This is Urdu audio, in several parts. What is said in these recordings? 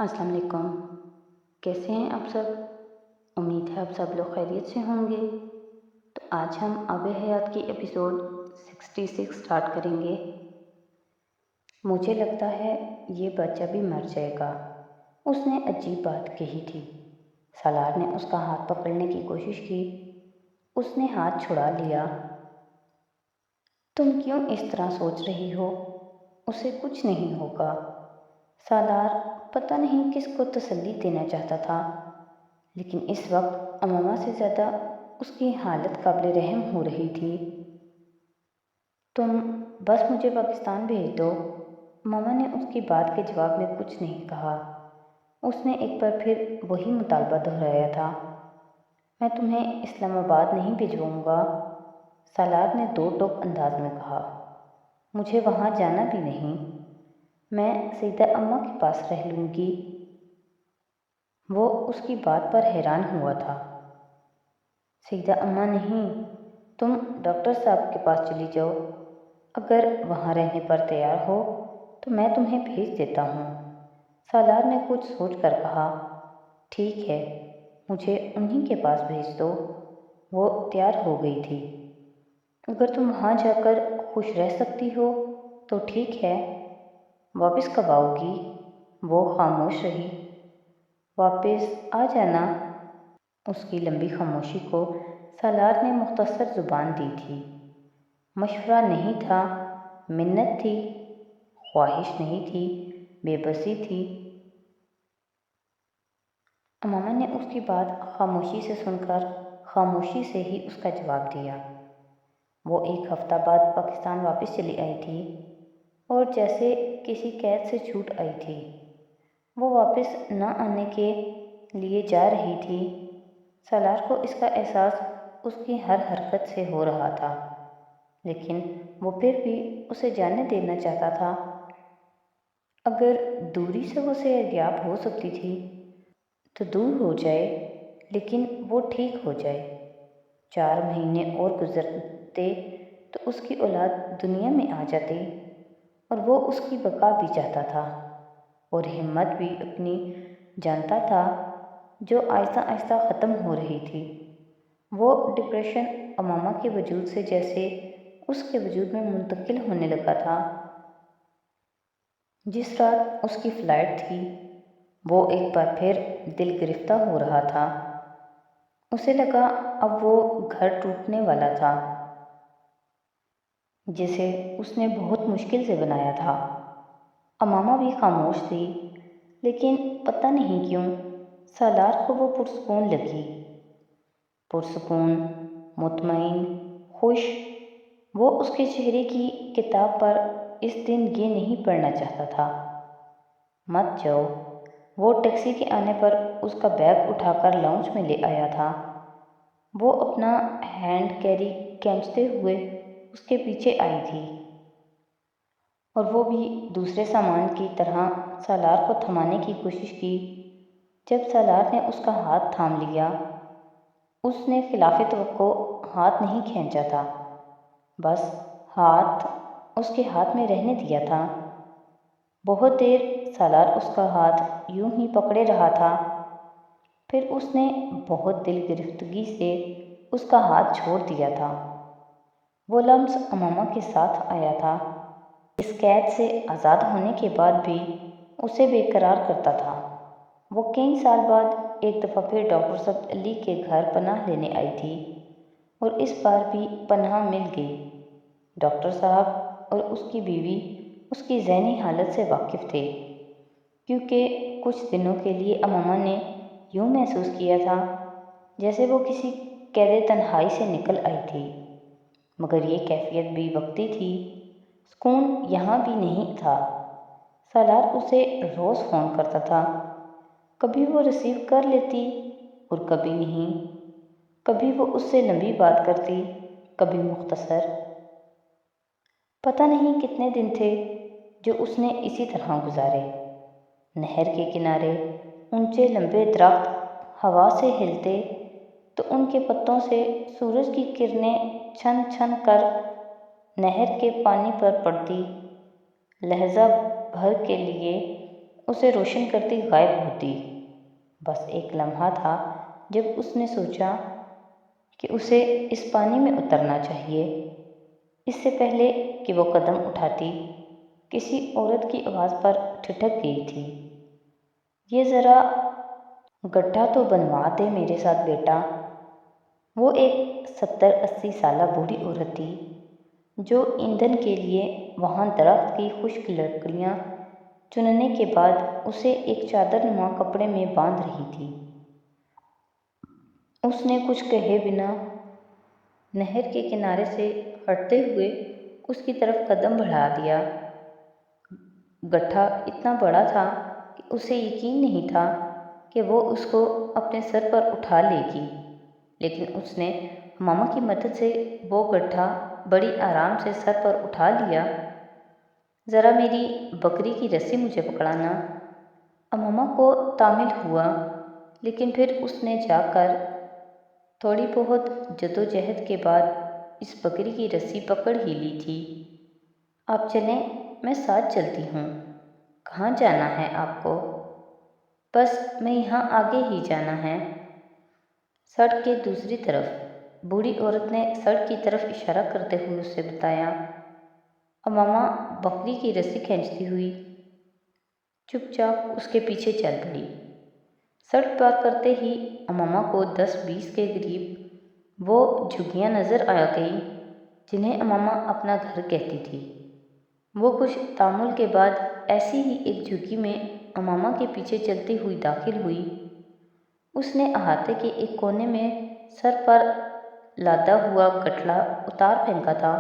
السلام علیکم۔ کیسے ہیں آپ سب؟ امید ہے آپ سب لوگ خیریت سے ہوں گے۔ تو آج ہم آب حیات کی ایپیسوڈ 66 سٹارٹ کریں گے۔ مجھے لگتا ہے یہ بچہ بھی مر جائے گا، اس نے عجیب بات کہی تھی۔ سالار نے اس کا ہاتھ پکڑنے کی کوشش کی۔ اس نے ہاتھ چھڑا لیا۔ تم کیوں اس طرح سوچ رہی ہو؟ اسے کچھ نہیں ہوگا۔ سالار پتہ نہیں کس کو تسلی دینا چاہتا تھا، لیکن اس وقت امامہ سے زیادہ اس کی حالت قابل رحم ہو رہی تھی۔ تم بس مجھے پاکستان بھیج دو۔ امامہ نے اس کی بات کے جواب میں کچھ نہیں کہا۔ اس نے ایک بار پھر وہی مطالبہ دہرایا تھا۔ میں تمہیں اسلام آباد نہیں بھیجواؤں گا، سالار نے دو ٹوک انداز میں کہا۔ مجھے وہاں جانا بھی نہیں، میں سیدہ اماں کے پاس رہ لوں گی۔ وہ اس کی بات پر حیران ہوا تھا۔ سیدہ اماں نہیں، تم ڈاکٹر صاحب کے پاس چلی جاؤ۔ اگر وہاں رہنے پر تیار ہو تو میں تمہیں بھیج دیتا ہوں، سالار نے کچھ سوچ کر کہا۔ ٹھیک ہے، مجھے انہی کے پاس بھیج دو۔ وہ تیار ہو گئی تھی۔ اگر تم وہاں جا کر خوش رہ سکتی ہو تو ٹھیک ہے، واپس کب آؤ گی؟ وہ خاموش رہی۔ واپس آ جانا۔ اس کی لمبی خاموشی کو سالار نے مختصر زبان دی تھی۔ مشورہ نہیں تھا، منت تھی، خواہش نہیں تھی، بے بسی تھی۔ امامہ نے اس کی بات خاموشی سے سن کر خاموشی سے ہی اس کا جواب دیا۔ وہ ایک ہفتہ بعد پاکستان واپس چلی آئی تھی اور جیسے کسی قید سے چھوٹ آئی تھی۔ وہ واپس نہ آنے کے لیے جا رہی تھی۔ سالار کو اس کا احساس اس کی ہر حرکت سے ہو رہا تھا، لیکن وہ پھر بھی اسے جانے دینا چاہتا تھا۔ اگر دوری سے وہ صحتیاب ہو سکتی تھی تو دور ہو جائے، لیکن وہ ٹھیک ہو جائے۔ 4 مہینے اور گزرتے تو اس کی اولاد دنیا میں آ جاتی، اور وہ اس کی بقا بھی چاہتا تھا اور ہمت بھی اپنی جانتا تھا، جو آہستہ آہستہ ختم ہو رہی تھی۔ وہ ڈپریشن امامہ کے وجود سے جیسے اس کے وجود میں منتقل ہونے لگا تھا۔ جس رات اس کی فلائٹ تھی، وہ ایک بار پھر دل گرفتہ ہو رہا تھا۔ اسے لگا اب وہ گھر ٹوٹنے والا تھا جسے اس نے بہت مشکل سے بنایا تھا۔ امامہ بھی خاموش تھی، لیکن پتہ نہیں کیوں سالار کو وہ پرسکون لگی۔ پرسکون، مطمئن، خوش۔ وہ اس کے چہرے کی کتاب پر اس دن یہ نہیں پڑھنا چاہتا تھا۔ مت جاؤ۔ وہ ٹیکسی کے آنے پر اس کا بیگ اٹھا کر لاؤنج میں لے آیا تھا۔ وہ اپنا ہینڈ کیری کھینچتے ہوئے اس کے پیچھے آئی تھی، اور وہ بھی دوسرے سامان کی طرح سالار کو تھمانے کی کوشش کی۔ جب سالار نے اس کا ہاتھ تھام لیا، اس نے خلاف توقع ہاتھ نہیں کھینچا تھا، بس ہاتھ اس کے ہاتھ میں رہنے دیا تھا۔ بہت دیر سالار اس کا ہاتھ یوں ہی پکڑے رہا تھا، پھر اس نے بہت دل گرفتگی سے اس کا ہاتھ چھوڑ دیا تھا۔ وہ لمس امامہ کے ساتھ آیا تھا۔ اس قید سے آزاد ہونے کے بعد بھی اسے بے قرار کرتا تھا۔ وہ کئی سال بعد ایک دفعہ پھر ڈاکٹر سعد علی کے گھر پناہ لینے آئی تھی، اور اس بار بھی پناہ مل گئی۔ ڈاکٹر صاحب اور اس کی بیوی اس کی ذہنی حالت سے واقف تھے، کیونکہ کچھ دنوں کے لیے امامہ نے یوں محسوس کیا تھا جیسے وہ کسی قید تنہائی سے نکل آئی تھی، مگر یہ کیفیت بھی وقتی تھی۔ سکون یہاں بھی نہیں تھا۔ سالار اسے روز فون کرتا تھا، کبھی وہ ریسیو کر لیتی اور کبھی نہیں، کبھی وہ اس سے لمبی بات کرتی، کبھی مختصر۔ پتہ نہیں کتنے دن تھے جو اس نے اسی طرح گزارے۔ نہر کے کنارے اونچے لمبے درخت ہوا سے ہلتے تو ان کے پتوں سے سورج کی کرنیں چھن چھن کر نہر کے پانی پر پڑتی۔ لہجہ بھر کے لیے اسے روشن کرتی غائب ہوتی۔ بس ایک لمحہ تھا جب اس نے سوچا کہ اسے اس پانی میں اترنا چاہیے۔ اس سے پہلے کہ وہ قدم اٹھاتی، کسی عورت کی آواز پر ٹھٹک گئی تھی، یہ ذرا گڈھا تو بنوا دے میرے ساتھ بیٹا۔ وہ ایک 70-80 سالہ بوڑھی عورت تھی جو ایندھن کے لیے وہاں درخت کی خشک لکڑیاں چننے کے بعد اسے ایک چادر نما کپڑے میں باندھ رہی تھی۔ اس نے کچھ کہے بنا نہر کے کنارے سے ہٹتے ہوئے اس کی طرف قدم بڑھا دیا۔ گٹھا اتنا بڑا تھا کہ اسے یقین نہیں تھا کہ وہ اس کو اپنے سر پر اٹھا لے گی، لیکن اس نے ماما کی مدد سے وہ گٹھا بڑی آرام سے سر پر اٹھا لیا۔ ذرا میری بکری کی رسی مجھے پکڑانا۔ اماما کو تعمل ہوا، لیکن پھر اس نے جا کر تھوڑی بہت جدوجہد کے بعد اس بکری کی رسی پکڑ ہی لی تھی۔ آپ چلیں، میں ساتھ چلتی ہوں۔ کہاں جانا ہے آپ کو؟ بس میں یہاں آگے ہی جانا ہے۔ سڑک کے دوسری طرف۔ بوڑھی عورت نے سڑک کی طرف اشارہ کرتے ہوئے اسے بتایا۔ اماما بکری کی رسی کھینچتی ہوئی چپ چاپ اس کے پیچھے چل پڑی۔ سڑک پار کرتے ہی اماما کو 10-20 کے قریب وہ جھگیاں نظر آ گئیں جنہیں اماما اپنا گھر کہتی تھی۔ وہ کچھ تامل کے بعد ایسی ہی ایک جھگی میں اماما کے پیچھے چلتی ہوئی داخل ہوئی۔ اس نے احاطے کے ایک کونے میں سر پر لادا ہوا گٹھڑا اتار پھینکا تھا۔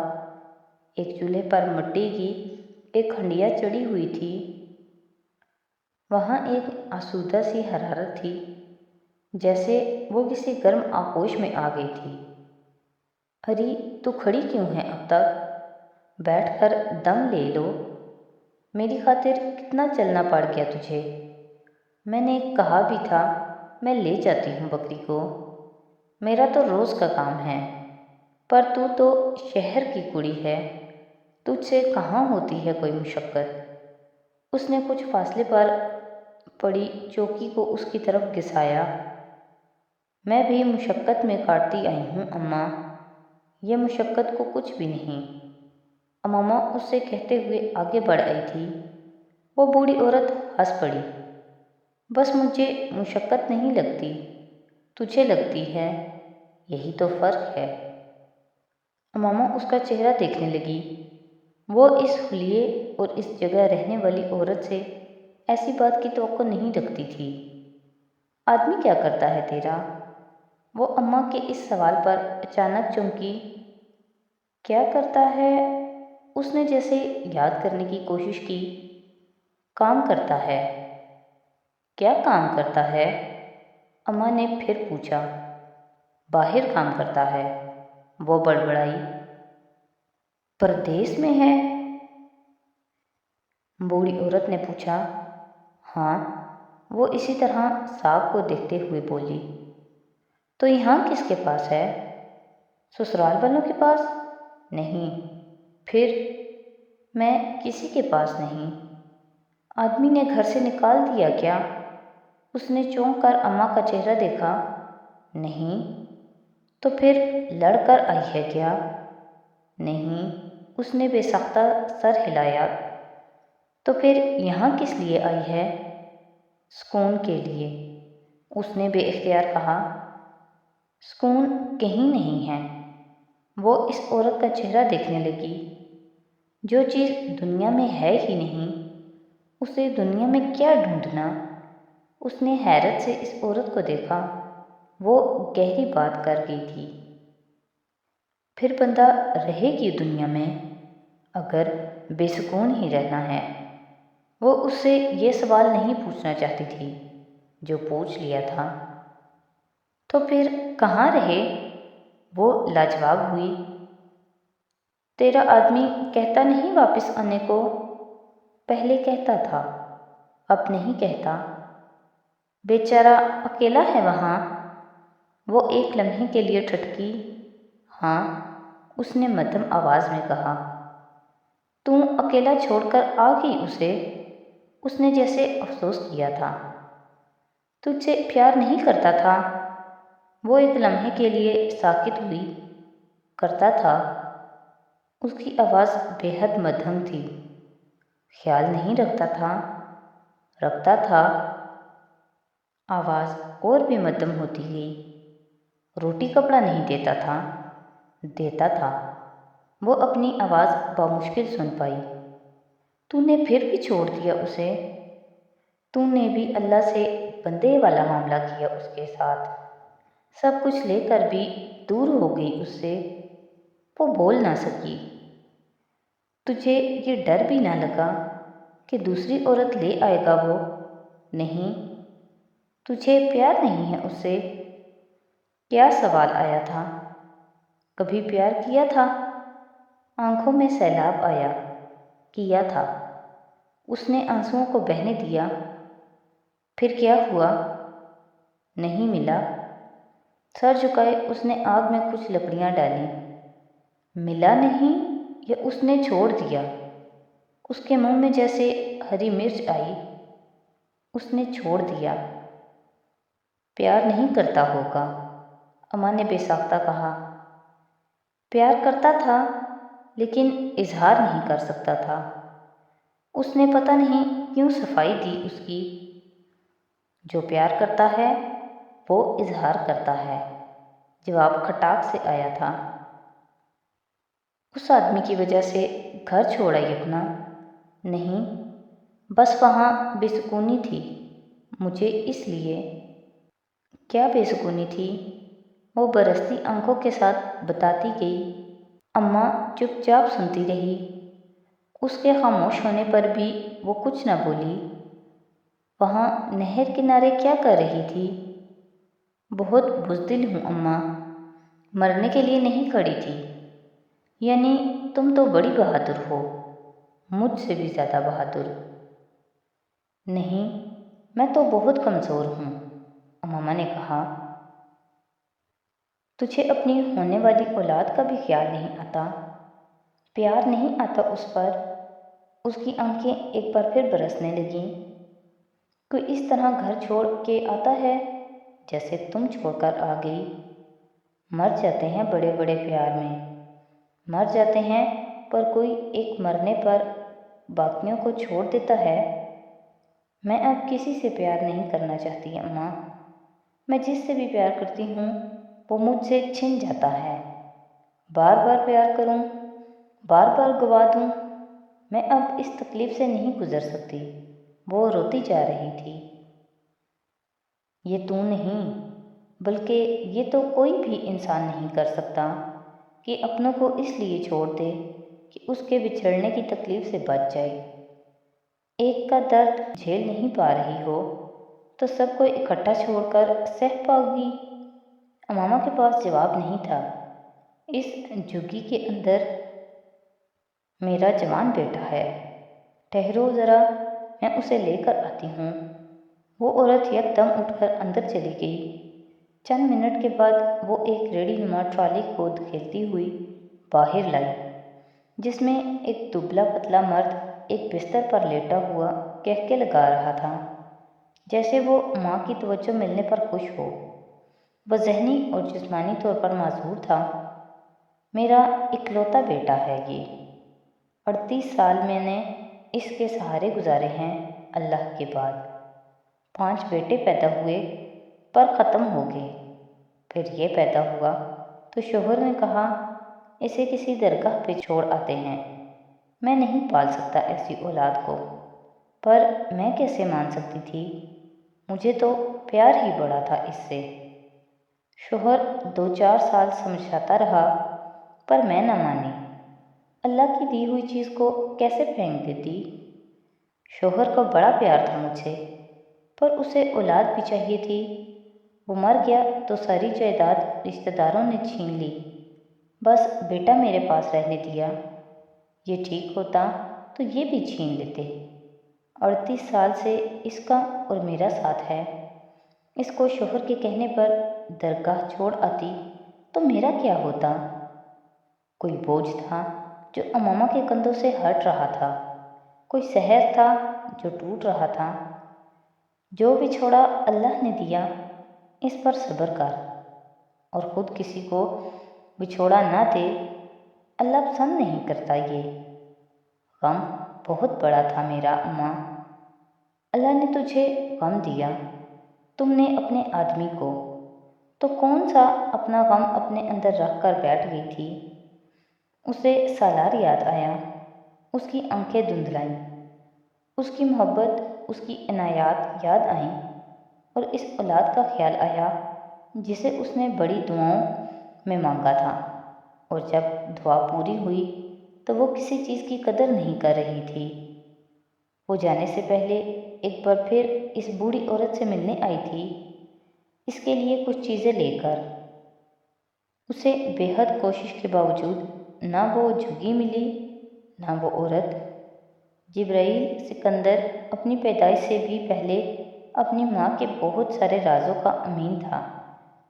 ایک چولہے پر مٹی کی ایک ہنڈیا چڑھی ہوئی تھی۔ وہاں ایک آسودہ سی حرارت تھی، جیسے وہ کسی گرم آغوش میں آ گئی تھی۔ اری تو کھڑی کیوں ہے اب تک؟ بیٹھ کر دم لے لو۔ میری خاطر کتنا چلنا پڑ گیا تجھے؟ میں نے کہا بھی تھا میں لے جاتی ہوں بکری کو، میرا تو روز کا کام ہے، پر تو شہر کی کڑی ہے، تجھ سے کہاں ہوتی ہے کوئی مشقت۔ اس نے کچھ فاصلے پر پڑی چوکی کو اس کی طرف گھسایا۔ میں بھی مشقت میں کاٹتی آئی ہوں اماں، یہ مشقت کو کچھ بھی نہیں۔ اماما اس سے کہتے ہوئے آگے بڑھ آئی تھی۔ وہ بوڑھی عورت ہنس پڑی۔ بس مجھے مشقت نہیں لگتی، تجھے لگتی ہے، یہی تو فرق ہے۔ اماما اس کا چہرہ دیکھنے لگی۔ وہ اس حلیے اور اس جگہ رہنے والی عورت سے ایسی بات کی توقع نہیں رکھتی تھی۔ آدمی کیا کرتا ہے تیرا؟ وہ اماں کے اس سوال پر اچانک چونکی۔ کیا کرتا ہے؟ اس نے جیسے یاد کرنے کی کوشش کی۔ کام کرتا ہے۔ کیا کام کرتا ہے؟ اماں نے پھر پوچھا۔ باہر کام کرتا ہے، وہ بڑبڑائی۔ پردیس میں ہے؟ بوڑھی عورت نے پوچھا۔ ہاں، وہ اسی طرح صاحب کو دیکھتے ہوئے بولی۔ تو یہاں کس کے پاس ہے؟ سسرال والوں کے پاس؟ نہیں، پھر میں کسی کے پاس نہیں۔ آدمی نے گھر سے نکال دیا کیا؟ اس نے چونک کر اماں کا چہرہ دیکھا۔ نہیں۔ تو پھر لڑ کر آئی ہے کیا؟ نہیں، اس نے بے ساختہ سر ہلایا۔ تو پھر یہاں کس لیے آئی ہے؟ سکون کے لیے، اس نے بے اختیار کہا۔ سکون کہیں نہیں ہے۔ وہ اس عورت کا چہرہ دیکھنے لگی۔ جو چیز دنیا میں ہے ہی نہیں، اسے دنیا میں کیا ڈھونڈنا؟ اس نے حیرت سے اس عورت کو دیکھا۔ وہ گہری بات کر گئی تھی۔ پھر بندہ رہے کیوں دنیا میں اگر بے سکون ہی رہنا ہے؟ وہ اس سے یہ سوال نہیں پوچھنا چاہتی تھی جو پوچھ لیا تھا۔ تو پھر کہاں رہے؟ وہ لاجواب ہوئی۔ تیرا آدمی کہتا نہیں واپس آنے کو؟ پہلے کہتا تھا، اب نہیں کہتا۔ بیچارہ اکیلا ہے وہاں؟ وہ ایک لمحے کے لیے ٹھٹکی۔ ہاں، اس نے مدھم آواز میں کہا۔ تو اکیلا چھوڑ کر آ گئی اسے؟ اس نے جیسے افسوس کیا تھا۔ تجھ سے پیار نہیں کرتا تھا؟ وہ ایک لمحے کے لیے ساکت ہوئی۔ کرتا تھا۔ اس کی آواز بے حد مدھم تھی۔ خیال نہیں رکھتا تھا؟ رکھتا تھا۔ آواز اور بھی مدھم ہوتی گئی۔ روٹی کپڑا نہیں دیتا تھا؟ دیتا تھا۔ وہ اپنی آواز بامشکل سن پائی۔ تو نے پھر بھی چھوڑ دیا اسے؟ تو نے بھی اللہ سے بندے والا معاملہ کیا اس کے ساتھ، سب کچھ لے کر بھی دور ہو گئی اس سے؟ وہ بول نہ سکی۔ تجھے یہ ڈر بھی نہ لگا کہ دوسری عورت لے آئے گا وہ؟ نہیں، تجھے پیار نہیں ہے اس سے؟ کیا سوال آیا تھا؟ کبھی پیار کیا تھا؟ آنکھوں میں سیلاب آیا۔ کیا تھا۔ اس نے آنسوؤں کو بہنے دیا۔ پھر کیا ہوا؟ نہیں ملا۔ سر جھکائے اس نے آگ میں کچھ لکڑیاں ڈالیں۔ ملا نہیں یا اس نے چھوڑ دیا؟ اس کے منہ میں جیسے ہری مرچ آئی۔ اس نے چھوڑ دیا۔ پیار نہیں کرتا ہوگا، اماں نے بے ساختہ کہا۔ پیار کرتا تھا لیکن اظہار نہیں کر سکتا تھا۔ اس نے پتہ نہیں کیوں صفائی دی اس کی۔ جو پیار کرتا ہے وہ اظہار کرتا ہے، جواب کھٹاک سے آیا تھا۔ اس آدمی کی وجہ سے گھر چھوڑا یپنا؟ نہیں، بس وہاں بے سکونی تھی مجھے اس لیے۔ کیا بے سکونی تھی؟ وہ برستی آنکھوں کے ساتھ بتاتی گئی۔ اماں چپ چاپ سنتی رہی۔ اس کے خاموش ہونے پر بھی وہ کچھ نہ بولی۔ وہاں نہر کنارے کیا کر رہی تھی؟ بہت بزدل ہوں اماں، مرنے کے لیے نہیں کھڑی تھی۔ یعنی تم تو بڑی بہادر ہو، مجھ سے بھی زیادہ بہادر۔ نہیں، میں تو بہت کمزور ہوں، اماں نے کہا۔ تجھے اپنی ہونے والی اولاد کا بھی خیال نہیں آتا؟ پیار نہیں آتا اس پر؟ اس کی آنکھیں ایک بار پھر برسنے لگیں۔ کوئی اس طرح گھر چھوڑ کے آتا ہے جیسے تم چھوڑ کر آ گئی؟ مر جاتے ہیں بڑے بڑے پیار میں، مر جاتے ہیں، پر کوئی ایک مرنے پر باقیوں کو چھوڑ دیتا ہے۔ میں اب کسی سے پیار نہیں کرنا چاہتی اماں۔ میں جس سے بھی پیار کرتی ہوں وہ مجھ سے چھن جاتا ہے۔ بار بار پیار کروں، بار بار گوا دوں، میں اب اس تکلیف سے نہیں گزر سکتی۔ وہ روتی جا رہی تھی۔ یہ تو نہیں، بلکہ یہ تو کوئی بھی انسان نہیں کر سکتا کہ اپنوں کو اس لیے چھوڑ دے کہ اس کے بچھڑنے کی تکلیف سے بچ جائے۔ ایک کا درد جھیل نہیں پا رہی ہو تو سب کو اکٹھا چھوڑ کر سہ پاؤ گی؟ امامہ کے پاس جواب نہیں تھا۔ اس جھگی کے اندر میرا جوان بیٹا ہے، ٹھہرو ذرا، میں اسے لے کر آتی ہوں۔ وہ عورت یکدم اٹھ کر اندر چلی گئی۔ چند منٹ کے بعد وہ ایک ریڑھی نما ٹرالی کو دھکیلتی ہوئی باہر لائی، جس میں ایک دبلا پتلا مرد ایک بستر پر لیٹا ہوا کہکے لگا رہا تھا، جیسے وہ ماں کی توجہ ملنے پر خوش ہو۔ وہ ذہنی اور جسمانی طور پر معذور تھا۔ میرا اکلوتا بیٹا ہے یہ، 38 سال میں نے اس کے سہارے گزارے ہیں اللہ کے بعد۔ 5 بیٹے پیدا ہوئے پر ختم ہو گئے، پھر یہ پیدا ہوا تو شوہر نے کہا اسے کسی درگاہ پہ چھوڑ آتے ہیں، میں نہیں پال سکتا ایسی اولاد کو۔ پر میں کیسے مان سکتی تھی؟ مجھے تو پیار ہی بڑا تھا اس سے۔ شوہر 2-4 سال سمجھاتا رہا پر میں نہ مانی۔ اللہ کی دی ہوئی چیز کو کیسے پھینک دیتی؟ شوہر کو بڑا پیار تھا مجھ سے، پر اسے اولاد بھی چاہیے تھی۔ وہ مر گیا تو ساری جائیداد رشتہ داروں نے چھین لی، بس بیٹا میرے پاس رہنے دیا۔ یہ ٹھیک ہوتا تو یہ بھی چھین لیتے۔ 38 سال سے اس کا اور میرا ساتھ ہے۔ اس کو شوہر کے کہنے پر درگاہ چھوڑ آتی تو میرا کیا ہوتا؟ کوئی بوجھ تھا جو امامہ کے کندھوں سے ہٹ رہا تھا۔ کوئی شہر تھا جو ٹوٹ رہا تھا۔ جو بھی چھوڑا اللہ نے دیا، اس پر صبر کر، اور خود کسی کو بچھوڑا نہ دے، اللہ پسند نہیں کرتا یہ۔ غم بہت بڑا تھا میرا اماں، اللہ نے تجھے غم دیا، تم نے اپنے آدمی کو، تو کون سا اپنا غم اپنے اندر رکھ کر بیٹھ گئی تھی۔ اسے سالار یاد آیا، اس کی آنکھیں دھندلائیں، اس کی محبت، اس کی عنایات یاد آئیں، اور اس اولاد کا خیال آیا جسے اس نے بڑی دعاؤں میں مانگا تھا، اور جب دعا پوری ہوئی تو وہ کسی چیز کی قدر نہیں کر رہی تھی۔ وہ جانے سے پہلے ایک بار پھر اس بوڑھی عورت سے ملنے آئی تھی، اس کے لیے کچھ چیزیں لے کر۔ اسے بے حد کوشش کے باوجود نہ وہ جھگی ملی، نہ وہ عورت۔ جبرائیل سکندر اپنی پیدائش سے بھی پہلے اپنی ماں کے بہت سارے رازوں کا امین تھا۔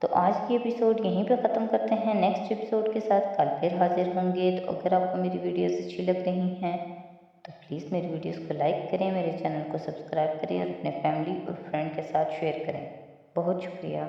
تو آج کی ایپیسوڈ یہیں پہ ختم کرتے ہیں، نیکسٹ ایپیسوڈ کے ساتھ کل پھر حاضر ہوں گے۔ تو اگر آپ کو میری ویڈیوز اچھی لگ رہی ہیں تو پلیز میری ویڈیوز کو لائک کریں، میرے چینل کو سبسکرائب کریں، اور اپنے فیملی اور فرینڈ کے ساتھ شیئر کریں۔ بہت شکریہ۔